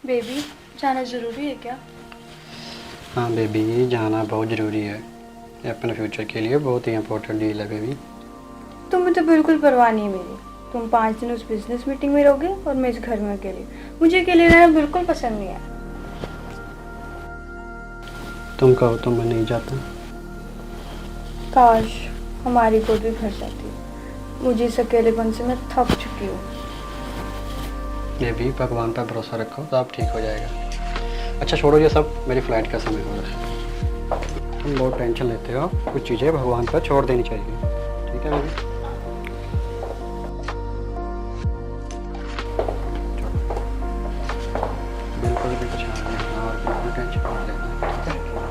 Baby, जाना ज़रूरी है क्या? हाँ बेबी, जाना बहुत ज़रूरी है। ये अपने फ्यूचर के लिए बहुत ही इम्पोर्टेंट डील है बेबी। तुम्हें तो बिल्कुल परवाह नहीं है मेरी। तुम 5 दिन उस बिजनेस मीटिंग में रहोगे और मैं इस घर में अकेली। मुझे अकेले रहना बिल्कुल पसंद नहीं है। तुम कहो तो मैं नहीं जाता। काश हमारी गोद भी भर जाती। मुझे इस अकेलेपन से मैं थक चुकी हूँ। बेबी, भगवान पर भरोसा रखो, सब ठीक हो जाएगा। अच्छा छोड़ो ये सब, मेरी फ़्लाइट का समय हो रहा है। तुम बहुत टेंशन लेते हो, कुछ चीज़ें भगवान पर छोड़ देनी चाहिए। ठीक है बेबी? बिल्कुल भी परेशान नहीं होना और बिल्कुल टेंशन नहीं लेना, ठीक है?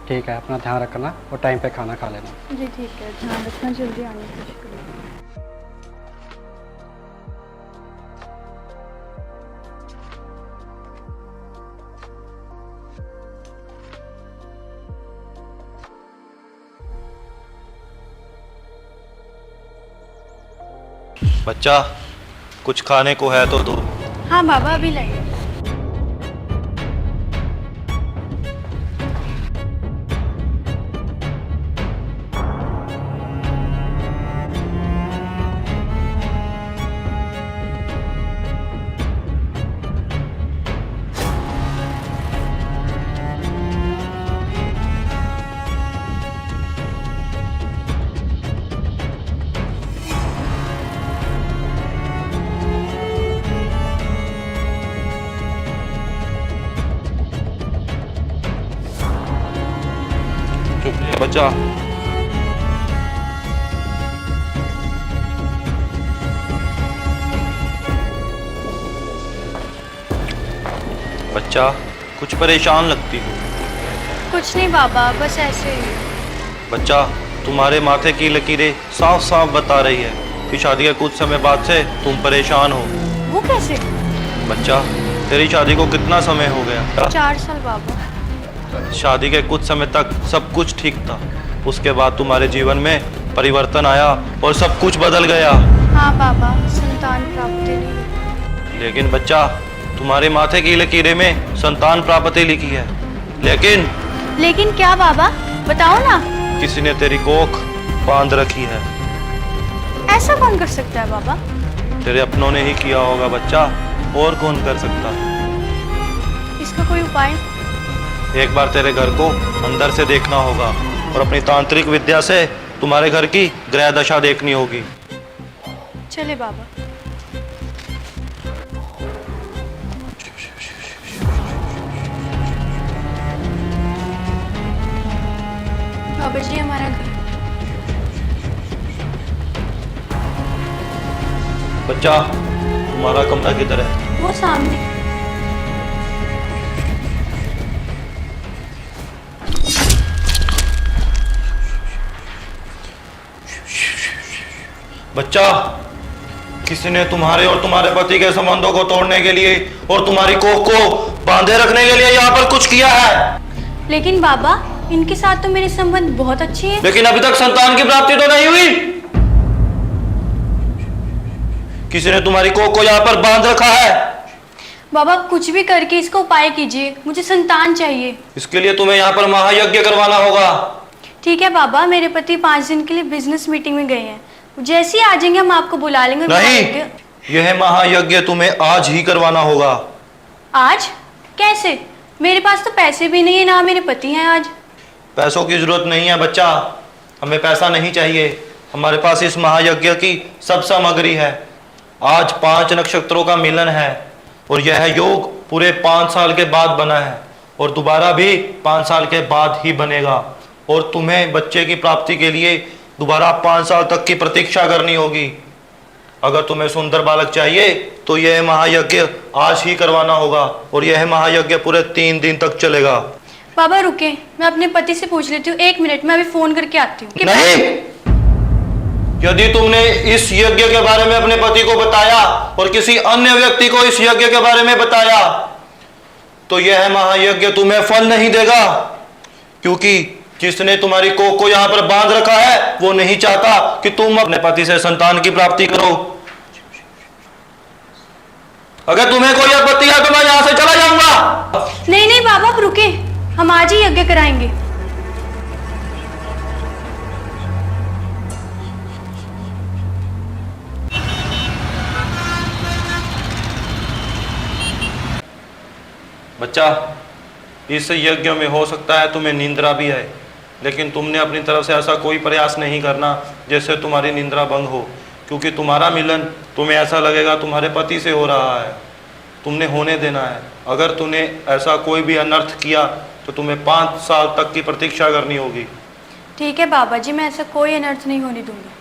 ठीक है, अपना ध्यान रखना और टाइम पे खाना खा लेना। जी ठीक है, ध्यान रखना, जल्दी आने की कोशिश करूँगी। बच्चा, कुछ खाने को है तो दो। हाँ बाबा, अभी लाइए। चुप बच्चा। बच्चा, कुछ परेशान लगती हो। कुछ नहीं बाबा, बस ऐसे ही। बच्चा, तुम्हारे माथे की लकीरें साफ साफ बता रही है कि शादी के कुछ समय बाद से तुम परेशान हो। वो कैसे? बच्चा, तेरी शादी को कितना समय हो गया? 4 साल बाबा। शादी के कुछ समय तक सब कुछ ठीक था, उसके बाद तुम्हारे जीवन में परिवर्तन आया और सब कुछ बदल गया। हाँ बाबा, संतान प्राप्ति नहीं। लेकिन बच्चा, तुम्हारे माथे की लकीरें में संतान प्राप्ति लिखी है, लेकिन क्या बाबा, बताओ ना। किसी ने तेरी कोख बांध रखी है। ऐसा कौन कर सकता है बाबा? तेरे अपनों ने ही किया होगा बच्चा, और कौन कर सकता। इसका कोई उपाय? एक बार तेरे घर को अंदर से देखना होगा और अपनी तांत्रिक विद्या से तुम्हारे घर की ग्रह दशा देखनी होगी। चले बाबा। बाबा जी, हमारा घर। बच्चा, तुम्हारा कमरा किधर है? वो सामने। बच्चा, किसी ने तुम्हारे और तुम्हारे पति के संबंधों को तोड़ने के लिए और तुम्हारी कोख को बांधे रखने के लिए यहाँ पर कुछ किया है। लेकिन बाबा, इनके साथ तो मेरे संबंध बहुत अच्छे हैं। लेकिन अभी तक संतान की प्राप्ति तो नहीं हुई। किसी ने तुम्हारी कोख को यहाँ पर बांध रखा है। बाबा, कुछ भी करके इसका उपाय कीजिए, मुझे संतान चाहिए। इसके लिए तुम्हें यहाँ पर महायज्ञ करवाना होगा। ठीक है बाबा, मेरे पति 5 दिन के लिए बिजनेस मीटिंग में गए हैं। जैसे ही आ जाएंगे हम आपको बुला लेंगे। नहीं, यह महायज्ञ तुम्हें आज ही करवाना होगा। आज? कैसे? मेरे पास तो पैसे भी नहीं है, ना मेरे पति हैं आज। पैसों की जरूरत नहीं है बच्चा, हमें पैसा नहीं चाहिए। हमारे पास इस महायज्ञ की सब सामग्री है। आज 5 नक्षत्रों का मिलन है और यह योग पूरे 5 साल के बाद बना है और दोबारा भी 5 साल के बाद ही बनेगा। और तुम्हें बच्चे की प्राप्ति के लिए दोबारा 5 साल तक की प्रतीक्षा करनी होगी। अगर तुम्हें सुंदर बालक चाहिए तो यह महायज्ञ आज ही करवाना होगा और यह महायज्ञ पूरे 3 दिन तक चलेगा। बाबा रुके, मैं अपने पति से पूछ लेती हूँ, 1 मिनट में अभी फोन करके आती हूँ। नहीं, यदि तुमने इस यज्ञ के बारे में अपने पति को बताया और किसी अन्य व्यक्ति को इस यज्ञ के बारे में बताया तो यह महायज्ञ तुम्हें फल नहीं देगा, क्योंकि जिसने तुम्हारी कोख को यहां पर बांध रखा है वो नहीं चाहता कि तुम अपने पति से संतान की प्राप्ति करो। अगर तुम्हें कोई आपत्ति है तो मैं यहां से चला जाऊंगा। नहीं नहीं बाबा आप रुके, हम आज ही यज्ञ कराएंगे। बच्चा, इस यज्ञ में हो सकता है तुम्हें निंद्रा भी है, लेकिन तुमने अपनी तरफ से ऐसा कोई प्रयास नहीं करना जैसे तुम्हारी निंद्रा भंग हो, क्योंकि तुम्हारा मिलन तुम्हें ऐसा लगेगा तुम्हारे पति से हो रहा है। तुमने होने देना है। अगर तूने ऐसा कोई भी अनर्थ किया तो तुम्हें 5 साल तक की प्रतीक्षा करनी होगी। ठीक है बाबा जी, मैं ऐसा कोई अनर्थ नहीं होने दूंगी।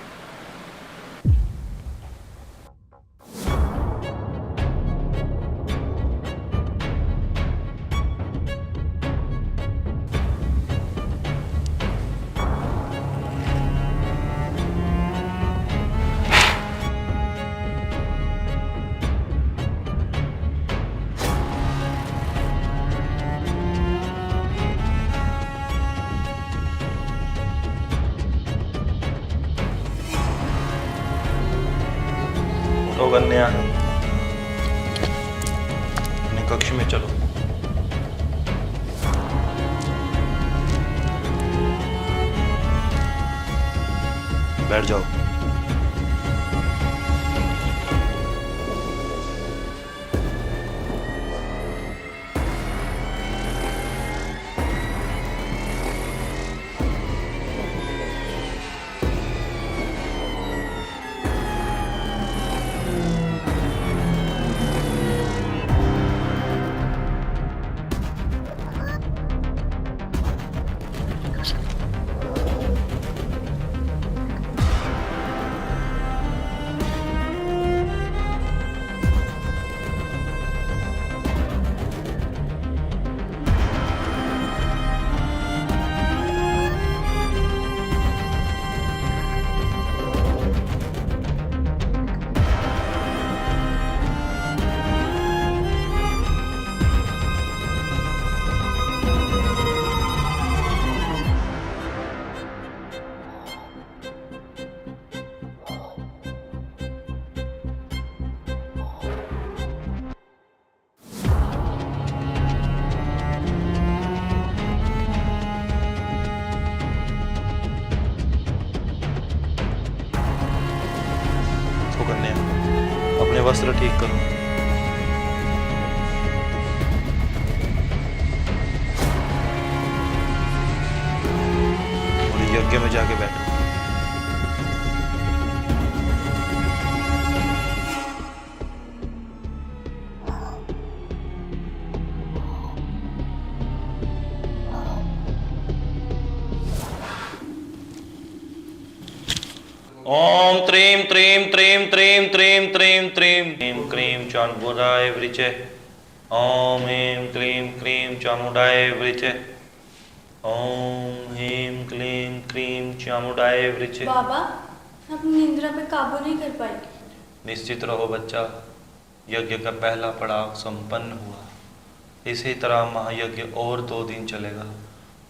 तो कन्या अपने कक्ष में चलो। बैठ जाओ। तो कन्या अपने वस्त्र ठीक करो। और यज्ञ में जाके बैठो। ओम त्रीम त्रीम त्रीम त्रीम त्रीम त्रीम त्रीम ह्रीं क्रीं चामुंडाय वृचे। ओम ह्रीं क्लीं क्रीं चामुंडाय वृचे। ओम ह्रीं क्लीं क्रीं चामुंडाय वृचे। बाबा अपनी निंद्रा पे काबू नहीं कर पाई। निश्चित रहो बच्चा, यज्ञ का पहला पड़ाव संपन्न हुआ। इसी तरह महायज्ञ और 2 दिन चलेगा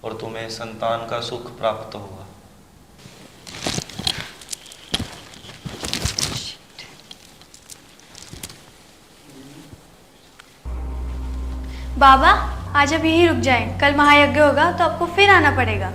और तुम्हें संतान का सुख प्राप्त होगा। बाबा आज आप यहीं रुक जाएं, कल महायज्ञ होगा तो आपको फिर आना पड़ेगा।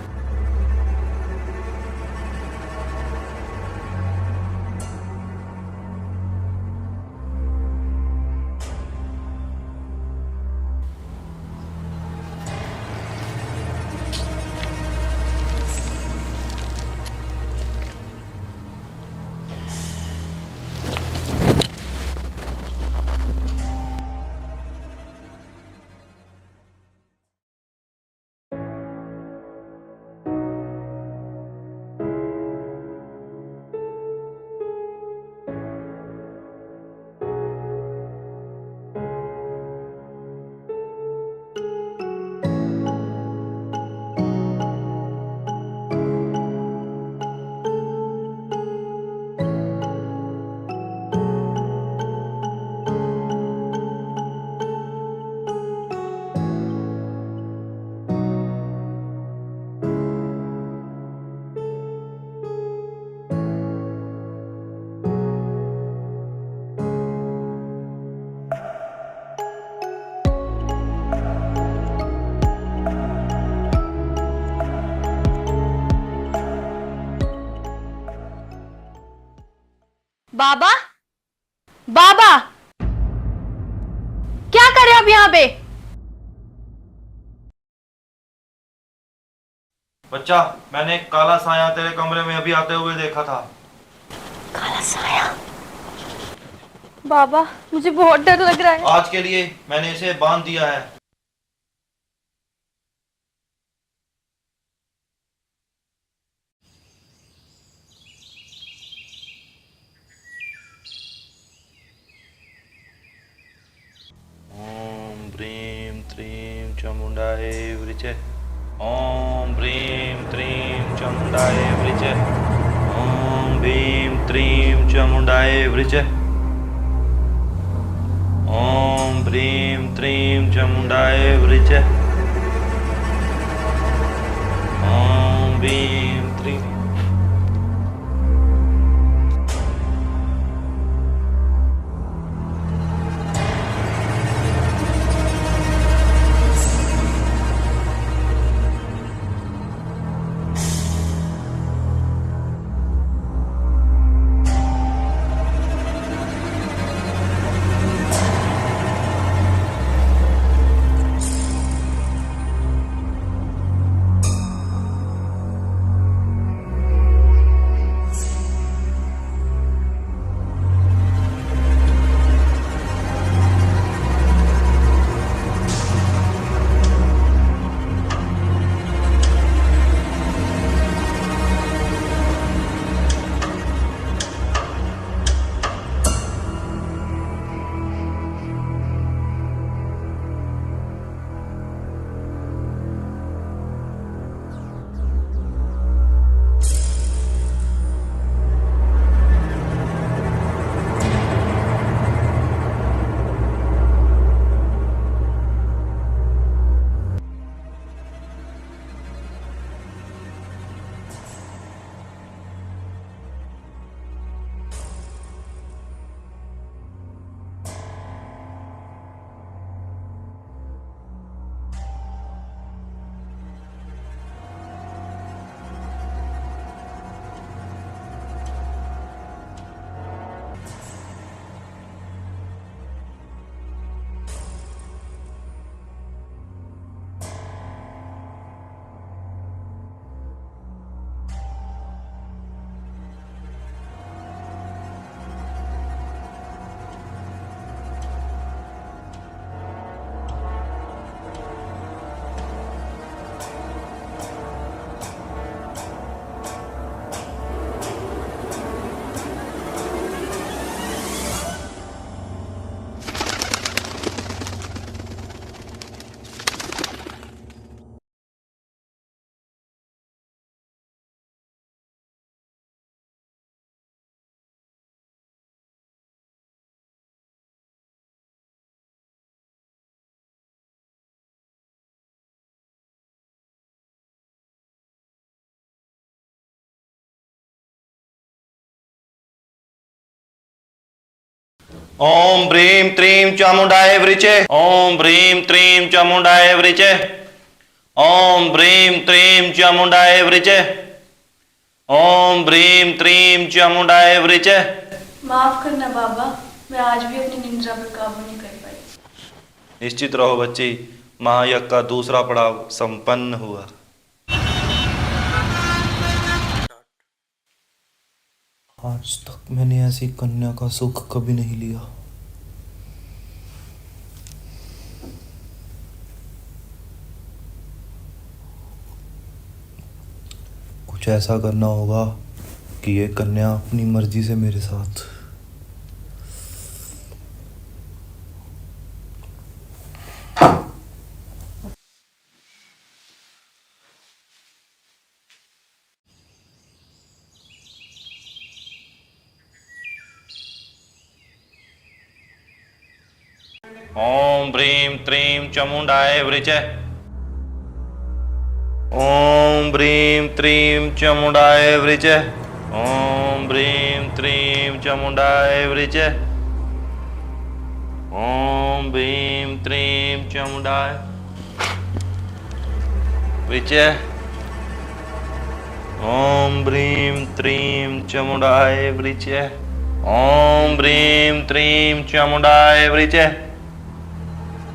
बाबा, बाबा, क्या कर रहे हो आप यहाँ पे? बच्चा, मैंने एक काला साया तेरे कमरे में अभी आते हुए देखा था। काला साया? बाबा, मुझे बहुत डर लग रहा है। आज के लिए मैंने इसे बांध दिया है। ओम ब्रीम त्रीम चामुंडाय वृचे। ओम ब्रीम त्रीम चामुंडाय वृचे। ओम भीम त्रीम चामुंडाय वृचे। ओम ब्रीम त्रीम चामुंडाय वृचे। ओम भीम त्रीम। ओम ब्रीम त्रीम चामुंडाय वृचे। ओम ब्रीम त्रीम चामुंडाय वृचे। ओम ब्रीम त्रीम चामुंडाय वृचे। ओम ब्रीम त्रीम चामुंडाय वृचे। माफ करना बाबा, मैं आज भी अपनी निंद्रा पर काबू नहीं कर पाई। निश्चित रहो बच्ची, महायज्ञ का दूसरा पड़ाव संपन्न हुआ। आज तक मैंने ऐसी कन्या का सुख कभी नहीं लिया। कुछ ऐसा करना होगा कि ये कन्या अपनी मर्जी से मेरे साथ। ओम ब्रीम त्रीम चामुंडाय वृचे। ओम ब्रीम त्रीम चामुंडाय वृचे। ओम ब्रीम त्रीम चामुंडाय वृचे। ओम भीम त्रीम चामुंडाय वृचे। ओम ब्रीम त्रीम चामुंडाय वृचे। ओम ब्रीम त्रीम चामुंडाय वृचे।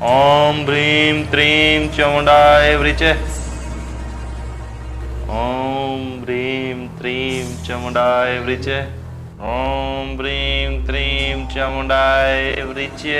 ओम ब्रीम त्रीम चामुंडाय वृचे। ओम ब्रीम त्रीम चामुंडाय वृचे। ओम ब्रीम त्रीम चामुंडाय वृचे।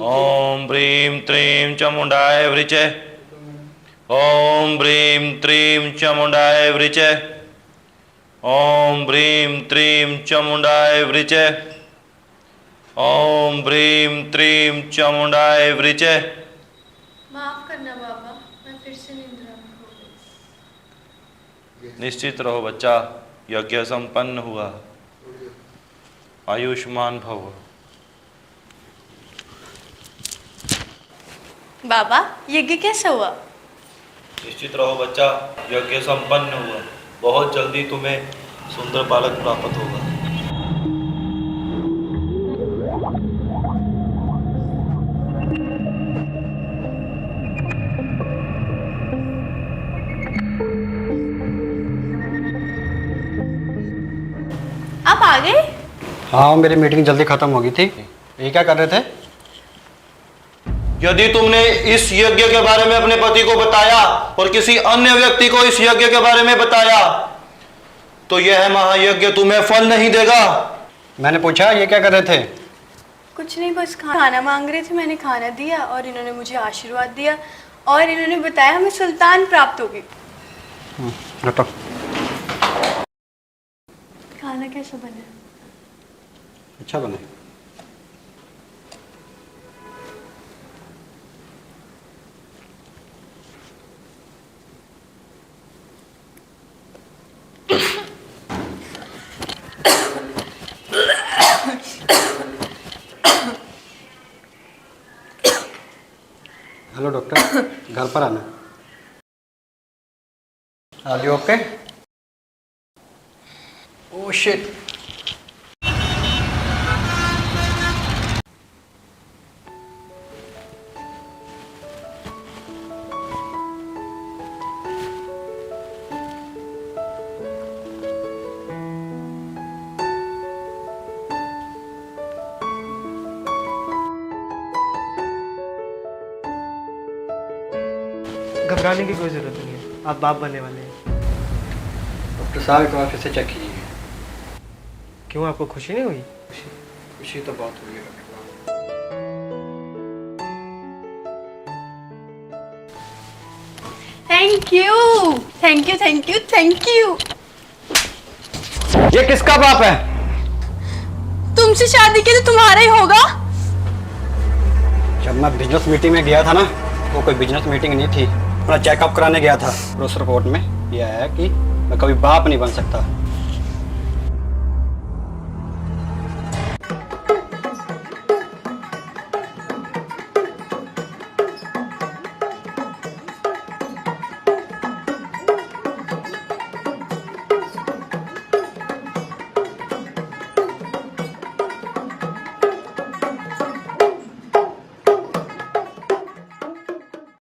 ओम ब्रीम त्रीम चामुंडाय वृचे। ओम ब्रीम त्रीम चामुंडाय वृचे। ओम ब्रीम त्रीम चामुंडाय वृचे। ओम ब्रीम त्रीम चामुंडाय वृचे। माफ करना बाबा, मैं फिर से निंद्रा में खो गई। निश्चित रहो बच्चा, यज्ञ संपन्न हुआ। आयुष्मान भव। बाबा यज्ञ कैसा हुआ? निश्चित रहो बच्चा, यज्ञ संपन्न हुआ। बहुत जल्दी तुम्हें सुंदर बालक प्राप्त होगा। आप आ गए? हाँ, मेरी मीटिंग जल्दी खत्म हो गई थी। ये क्या कर रहे थे? यदि तुमने इस यज्ञ के बारे में अपने पति को बताया और किसी अन्य व्यक्ति को इस यज्ञ के बारे में बताया तो यह महायज्ञ तुम्हें फल नहीं देगा। मैंने पूछा ये क्या कर रहे थे? कुछ नहीं, बस खाना मांग रहे थे। मैंने खाना दिया और इन्होंने मुझे आशीर्वाद दिया और इन्होंने बताया हमें सुल्तान प्राप्त होगी। हटो। खाना कैसा बना? अच्छा बने। हेलो डॉक्टर, घर पर आना। Are you okay? Oh shit. घबराने की कोई ज़रूरत नहीं है, आप बाप बनने वाले हैं। डॉक्टर साहब एक बार फिर से चेक कीजिए। क्यों, आपको खुशी नहीं हुई? खुशी तो बहुत हुई है डॉक्टर साहब। Thank you thank you thank you thank you. ये किसका बाप है? तुमसे शादी की तो तुम्हारा ही होगा। जब मैं बिजनेस मीटिंग में गया था ना, वो कोई बिजनेस मीटिंग नहीं थी, अपना चेकअप कराने गया था। उस रिपोर्ट में यह है कि मैं कभी बाप नहीं बन सकता।